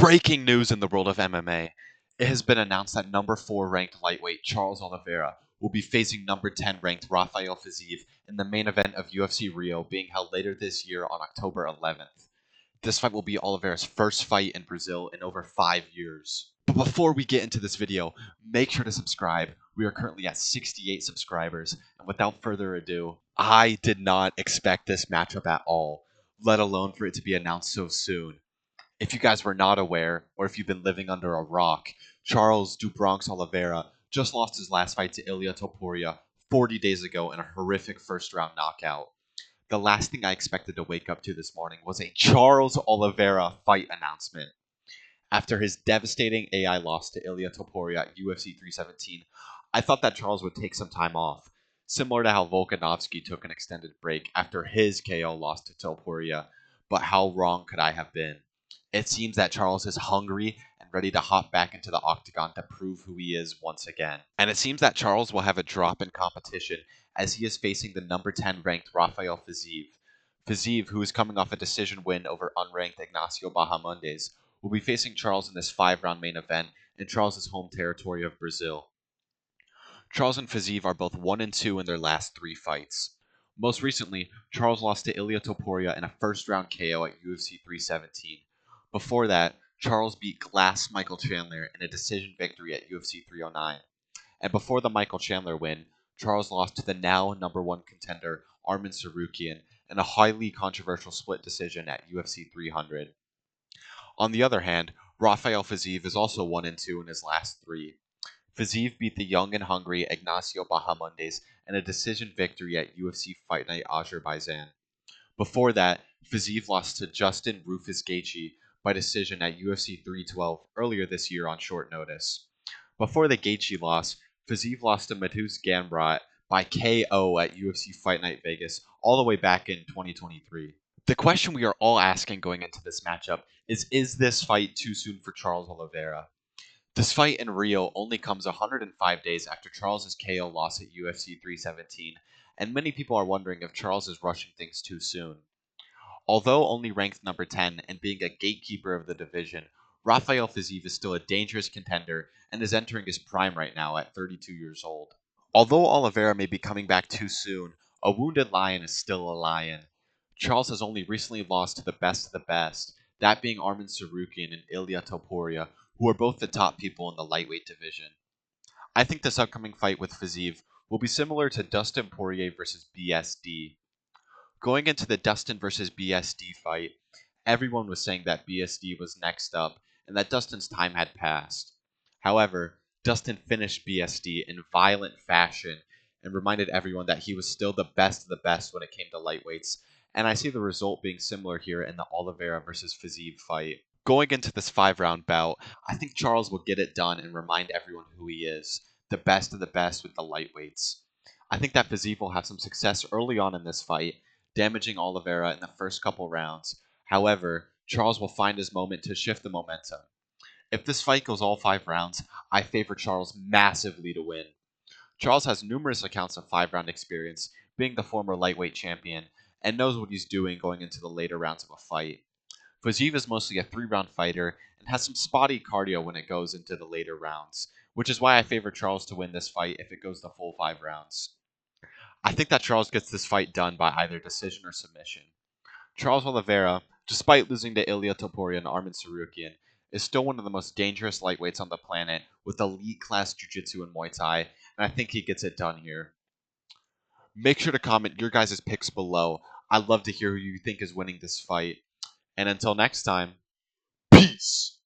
Breaking news in the world of MMA. It has been announced that number 4 ranked lightweight Charles Oliveira will be facing number 10 ranked Rafael Fiziev in the main event of UFC Rio being held later this year on October 11th. This fight will be Oliveira's first fight in Brazil in over 5 years. But before we get into this video, make sure to subscribe. We are currently at 68 subscribers, and without further ado, I did not expect this matchup at all, let alone for it to be announced so soon. If you guys were not aware, or if you've been living under a rock, Charles "Du Bronx" Oliveira just lost his last fight to Ilia Topuria 40 days ago in a horrific first-round knockout. The last thing I expected to wake up to this morning was a Charles Oliveira fight announcement. After his devastating AI loss to Ilia Topuria at UFC 317, I thought that Charles would take some time off, similar to how Volkanovski took an extended break after his KO loss to Topuria, but how wrong could I have been? It seems that Charles is hungry and ready to hop back into the octagon to prove who he is once again. And it seems that Charles will have a drop in competition as he is facing the number 10 ranked Rafael Fiziev. Fiziev, who is coming off a decision win over unranked Ignacio Bahamondes, will be facing Charles in this 5-round main event in Charles' home territory of Brazil. Charles and Fiziev are both 1-2 in their last 3 fights. Most recently, Charles lost to Ilia Topuria in a first-round KO at UFC 317. Before that, Charles beat Glass Michael Chandler in a decision victory at UFC 309. And before the Michael Chandler win, Charles lost to the now number 1 contender Arman Tsarukyan in a highly controversial split decision at UFC 300. On the other hand, Rafael Fiziev is also 1-2 in his last 3. Fiziev beat the young and hungry Ignacio Bahamondes in a decision victory at UFC Fight Night Azerbaijan. Before that, Fiziev lost to Justin Rufus Gaethje by decision at UFC 312 earlier this year on short notice. Before the Gaethje loss, Fiziev lost to Mateusz Gamrot by KO at UFC Fight Night Vegas all the way back in 2023. The question we are all asking going into this matchup is this fight too soon for Charles Oliveira? This fight in Rio only comes 105 days after Charles' KO loss at UFC 317, and many people are wondering if Charles is rushing things too soon. Although only ranked number 10 and being a gatekeeper of the division, Rafael Fiziev is still a dangerous contender and is entering his prime right now at 32 years old. Although Oliveira may be coming back too soon, a wounded lion is still a lion. Charles has only recently lost to the best of the best, that being Arman Tsarukyan and Ilia Topuria, who are both the top people in the lightweight division. I think this upcoming fight with Fiziev will be similar to Dustin Poirier versus BSD. Going into the Dustin versus BSD fight, everyone was saying that BSD was next up and that Dustin's time had passed. However, Dustin finished BSD in violent fashion and reminded everyone that he was still the best of the best when it came to lightweights, and I see the result being similar here in the Oliveira versus Fiziev fight. Going into this 5-round bout, I think Charles will get it done and remind everyone who he is, the best of the best with the lightweights. I think that Fiziev will have some success early on in this fight, damaging Oliveira in the first couple rounds. However, Charles will find his moment to shift the momentum. If this fight goes all 5 rounds, I favor Charles massively to win. Charles has numerous accounts of 5-round experience, being the former lightweight champion, and knows what he's doing going into the later rounds of a fight. Fiziev is mostly a 3-round fighter and has some spotty cardio when it goes into the later rounds, which is why I favor Charles to win this fight if it goes the full 5 rounds. I think that Charles gets this fight done by either decision or submission. Charles Oliveira, despite losing to Ilia Topuria and Arman Tsarukyan, is still one of the most dangerous lightweights on the planet with elite class jiu-jitsu and Muay Thai, and I think he gets it done here. Make sure to comment your guys' picks below. I'd love to hear who you think is winning this fight. And until next time, peace!